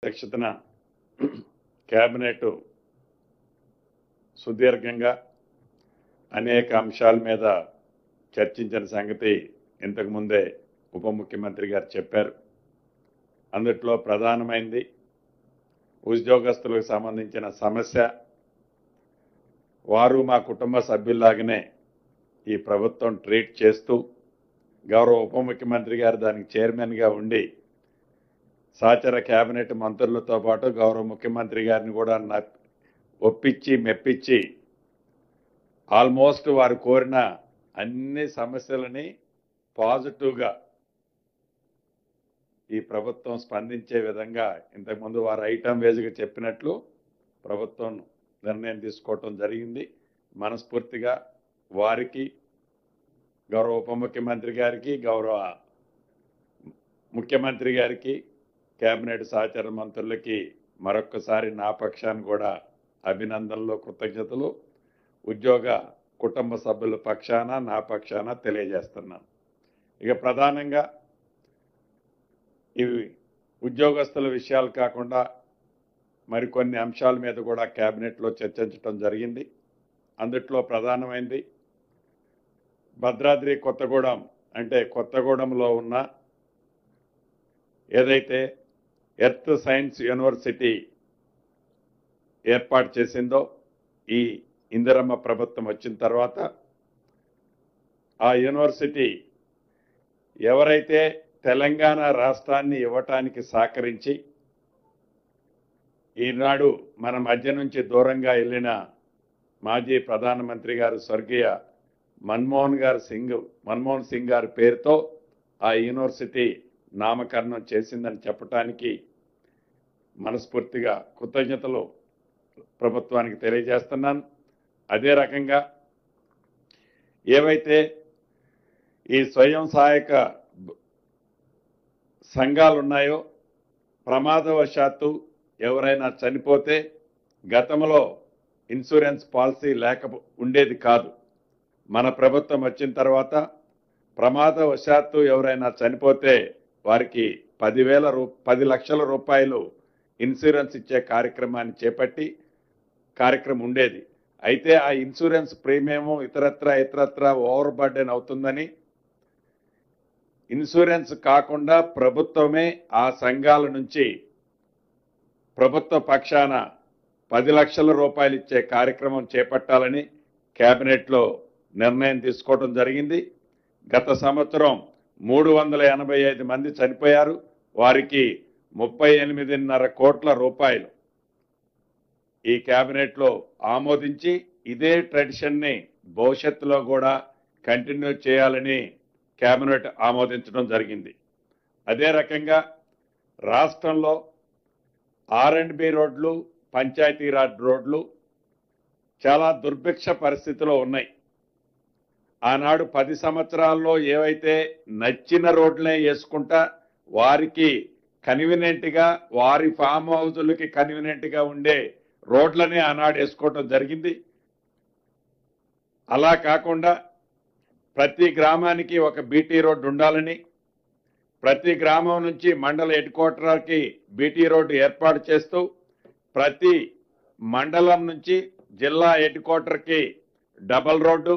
అధ్యక్షతన కేబినెట్ సుదీర్ఘంగా అనేక అంశాల మీద చర్చించిన సంగతి ఇంతకు ముందే ఉప ముఖ్యమంత్రి గారు చెప్పారు. అందుట్లో ప్రధానమైనది ఉద్యోగస్తులకు సంబంధించిన సమస్య. వారు మా కుటుంబ సభ్యుల్లాగానే ఈ ప్రభుత్వం ట్రీట్ చేస్తూ గౌరవ ఉప ముఖ్యమంత్రి గారు దానికి చైర్మన్గా ఉండి సహచర కేబినెట్ మంత్రులతో పాటు గౌరవ ముఖ్యమంత్రి గారిని కూడా ఒప్పించి మెప్పించి ఆల్మోస్ట్ వారు కోరిన అన్ని సమస్యలని పాజిటివ్గా ఈ ప్రభుత్వం స్పందించే విధంగా ఇంతకుముందు వారు ఐటమ్ వేజ్గా చెప్పినట్లు ప్రభుత్వం నిర్ణయం తీసుకోవటం జరిగింది. మనస్ఫూర్తిగా వారికి, గౌరవ ఉప ముఖ్యమంత్రి గారికి, గౌరవ ముఖ్యమంత్రి గారికి, కేబినెట్ సహచర మంత్రులకి మరొక్కసారి నా పక్షాన్ని కూడా అభినందనలు, కృతజ్ఞతలు ఉద్యోగ కుటుంబ సభ్యుల పక్షాన నా పక్షాన తెలియజేస్తున్నాను. ఇక ప్రధానంగా ఇవి ఉద్యోగస్తుల విషయాలు కాకుండా మరికొన్ని అంశాల మీద కూడా కేబినెట్లో చర్చించడం జరిగింది. అందుట్లో ప్రధానమైనది భద్రాద్రి కొత్తగూడెం అంటే కొత్తగూడెంలో ఉన్న ఏదైతే ఎర్త్ సైన్స్ యూనివర్సిటీ ఏర్పాటు చేసిందో ఈ ఇందిరమ్మ ప్రభుత్వం వచ్చిన తర్వాత ఆ యూనివర్సిటీ ఎవరైతే తెలంగాణ రాష్ట్రాన్ని ఇవ్వటానికి సహకరించి ఈనాడు మన మధ్య నుంచి దూరంగా వెళ్ళిన మాజీ ప్రధానమంత్రి గారు స్వర్గీయ మన్మోహన్ సింగ్ గారి పేరుతో ఆ యూనివర్సిటీ నామకరణం చేసిందని చెప్పటానికి మనస్ఫూర్తిగా కృతజ్ఞతలు ప్రభుత్వానికి తెలియజేస్తున్నాను. అదే రకంగా ఏవైతే ఈ స్వయం సహాయక సంఘాలు ఉన్నాయో ప్రమాదవశాత్తు ఎవరైనా చనిపోతే గతంలో ఇన్సూరెన్స్ పాలసీ ఉండేది కాదు. మన ప్రభుత్వం వచ్చిన తర్వాత ప్రమాదవశాత్తు ఎవరైనా చనిపోతే వారికి 10 లక్షల రూపాయలు ఇన్సూరెన్స్ ఇచ్చే కార్యక్రమాన్ని చేపట్టి కార్యక్రమం ఉండేది. అయితే ఆ ఇన్సూరెన్స్ ప్రీమియము ఇతరత్ర ఓవర్ బర్డెన్ అవుతుందని ఇన్సూరెన్స్ కాకుండా ప్రభుత్వమే ఆ సంఘాల నుంచి ప్రభుత్వ పక్షాన 10 లక్షల రూపాయలు ఇచ్చే కార్యక్రమం చేపట్టాలని కేబినెట్లో నిర్ణయం తీసుకోవడం జరిగింది. గత సంవత్సరం 385 మంది చనిపోయారు. వారికి 38.5 కోట్ల రూపాయలు ఈ కేబినెట్లో ఆమోదించి ఇదే ట్రెడిషన్ని భవిష్యత్తులో కూడా కంటిన్యూ చేయాలని కేబినెట్ ఆమోదించడం జరిగింది. అదే రకంగా రాష్ట్రంలో R&B రోడ్లు, పంచాయతీరాజ్ రోడ్లు చాలా దుర్భిక్ష పరిస్థితిలో ఉన్నాయి. ఆనాడు 10 సంవత్సరాల్లో ఏవైతే నచ్చిన రోడ్లనే వేసుకుంటా వారికి కన్వీనియంట్గా వారి ఫామ్ హౌజులకి కన్వీనియంట్గా ఉండే రోడ్లనే ఆనాడు వేసుకోవటం జరిగింది. అలా కాకుండా ప్రతి గ్రామానికి ఒక బీటీ రోడ్డు ఉండాలని, ప్రతి గ్రామం నుంచి మండల హెడ్ క్వార్టర్కి బీటీ రోడ్డు ఏర్పాటు చేస్తూ ప్రతి మండలం నుంచి జిల్లా హెడ్ క్వార్టర్కి డబల్ రోడ్డు,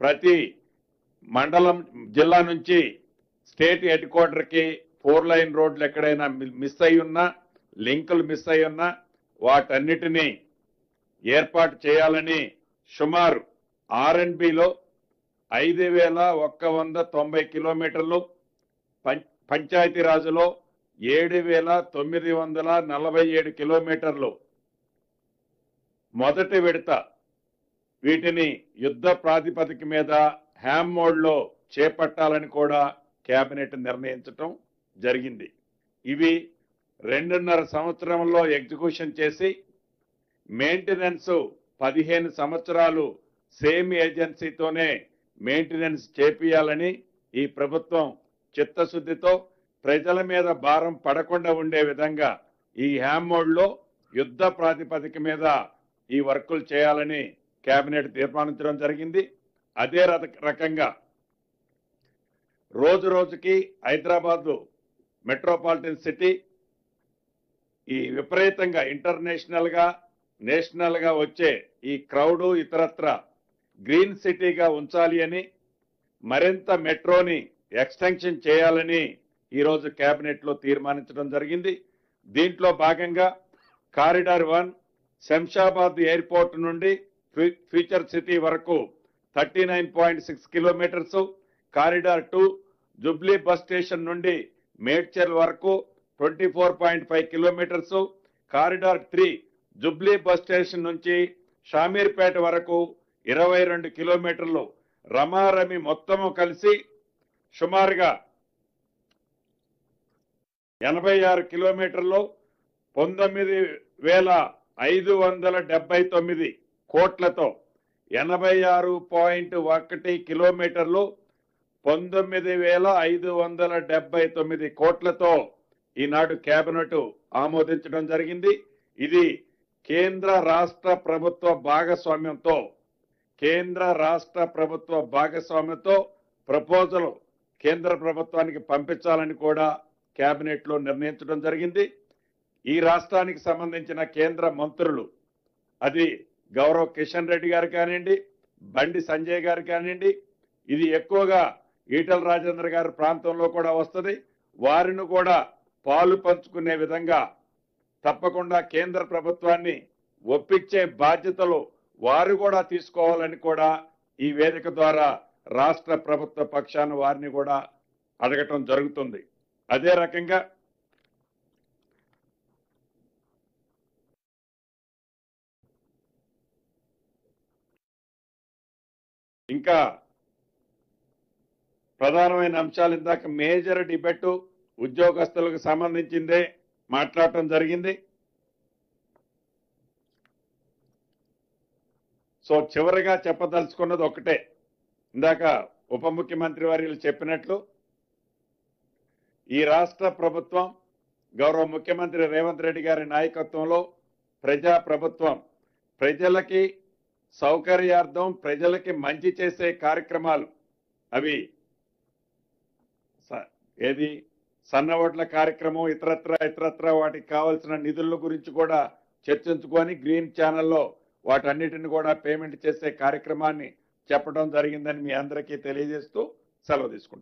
ప్రతి మండలం జిల్లా నుంచి స్టేట్ హెడ్ క్వార్టర్కి 4 లైన్ రోడ్లు ఎక్కడైనా మిస్ అయి ఉన్నా, లింకులు మిస్ అయి ఉన్నా వాటన్నిటినీ ఏర్పాటు చేయాలని సుమారు R&Bలో 5,190 కిలోమీటర్లు, పంచాయతీరాజులో 7,947 కిలోమీటర్లు మొదటి విడత వీటిని యుద్ధ ప్రాతిపదిక మీద హ్యామ్ మోడ్లో చేపట్టాలని కూడా కేబినెట్ నిర్ణయించడం జరిగింది. ఇవి 2.5 సంవత్సరంలో ఎగ్జిక్యూషన్ చేసి మెయింటెనెన్స్ 15 సంవత్సరాలు సేమ్ ఏజెన్సీతోనే మెయింటెనెన్స్ చేపియాలని ఈ ప్రభుత్వం చిత్తశుద్ధితో ప్రజల మీద భారం పడకుండా ఉండే విధంగా ఈ హ్యామ్ మోడ్లో యుద్ధ ప్రాతిపదిక మీద ఈ వర్కులు చేయాలని కేబినెట్ తీర్మానించడం జరిగింది. అదే రకంగా రోజు రోజుకి హైదరాబాద్ మెట్రోపాలిటన్ సిటీ ఈ విపరీతంగా ఇంటర్నేషనల్ గా నేషనల్ గా వచ్చే ఈ క్రౌడ్ ఇతరత్ర గ్రీన్ సిటీగా ఉంచాలి అని మరింత మెట్రోని ఎక్స్టెన్షన్ చేయాలని ఈరోజు కేబినెట్ లో తీర్మానించడం జరిగింది. దీంట్లో భాగంగా కారిడార్ 1 శంషాబాద్ ఎయిర్పోర్ట్ నుండి ఫ్యూచర్ సిటీ వరకు 39.6 kilometres, corridor 2 Jubilee bus station నుండి మేడ్చల్ వరకు 24.5 kilometres, corridor 3 Jubilee bus station నుంచి షామీర్పేట వరకు 22 కిలోమీటర్లు రమారమి మొత్తము కలిసి సుమారుగా 86 కిలోమీటర్లు 19,579 కోట్లతో 86.1 కిలోమీటర్లు 19,579 కోట్లతో ఈనాడు కేబినెట్ ఆమోదించడం జరిగింది. ఇది కేంద్ర రాష్ట్ర ప్రభుత్వ భాగస్వామ్యంతో ప్రపోజల్ కేంద్ర ప్రభుత్వానికి పంపించాలని కూడా కేబినెట్ లో నిర్ణయించడం జరిగింది. ఈ రాష్ట్రానికి సంబంధించిన కేంద్ర మంత్రులు, అది గౌరవ్ కిషన్ రెడ్డి గారు కానివ్వండి, బండి సంజయ్ గారు కానివ్వండి, ఇది ఎక్కువగా ఈటల రాజేందర్ గారి ప్రాంతంలో కూడా వస్తుంది, వారిని కూడా పాలు పంచుకునే విధంగా తప్పకుండా కేంద్ర ప్రభుత్వాన్ని ఒప్పించే బాధ్యతలు వారు కూడా తీసుకోవాలని కూడా ఈ వేదిక ద్వారా రాష్ట్ర ప్రభుత్వ పక్షాన వారిని కూడా అడగటం జరుగుతుంది. అదే రకంగా ఇంకా ప్రధానమైన అంశాలు ఇందాక మేజర్ డిబేట్ ఉద్యోగస్తులకు సంబంధించిందే మాట్లాడటం జరిగింది. సో చివరిగా చెప్పదలుచుకున్నది ఒకటే, ఇందాక ఉప ముఖ్యమంత్రి వర్యులు చెప్పినట్లు ఈ రాష్ట్ర ప్రభుత్వం గౌరవ ముఖ్యమంత్రి రేవంత్ రెడ్డి గారి నాయకత్వంలో ప్రజా ప్రభుత్వం ప్రజలకి సౌకర్యార్థం ప్రజలకి మంచి చేసే కార్యక్రమాలు, అవి ఏది సన్నవడ్ల కార్యక్రమం ఇతరత్ర వాటికి కావాల్సిన నిధుల గురించి కూడా చర్చించుకొని గ్రీన్ ఛానల్లో వాటన్నిటిని కూడా పేమెంట్ చేసే కార్యక్రమాన్ని చెప్పడం జరిగిందని మీ అందరికీ తెలియజేస్తూ సెలవు తీసుకుంటాను.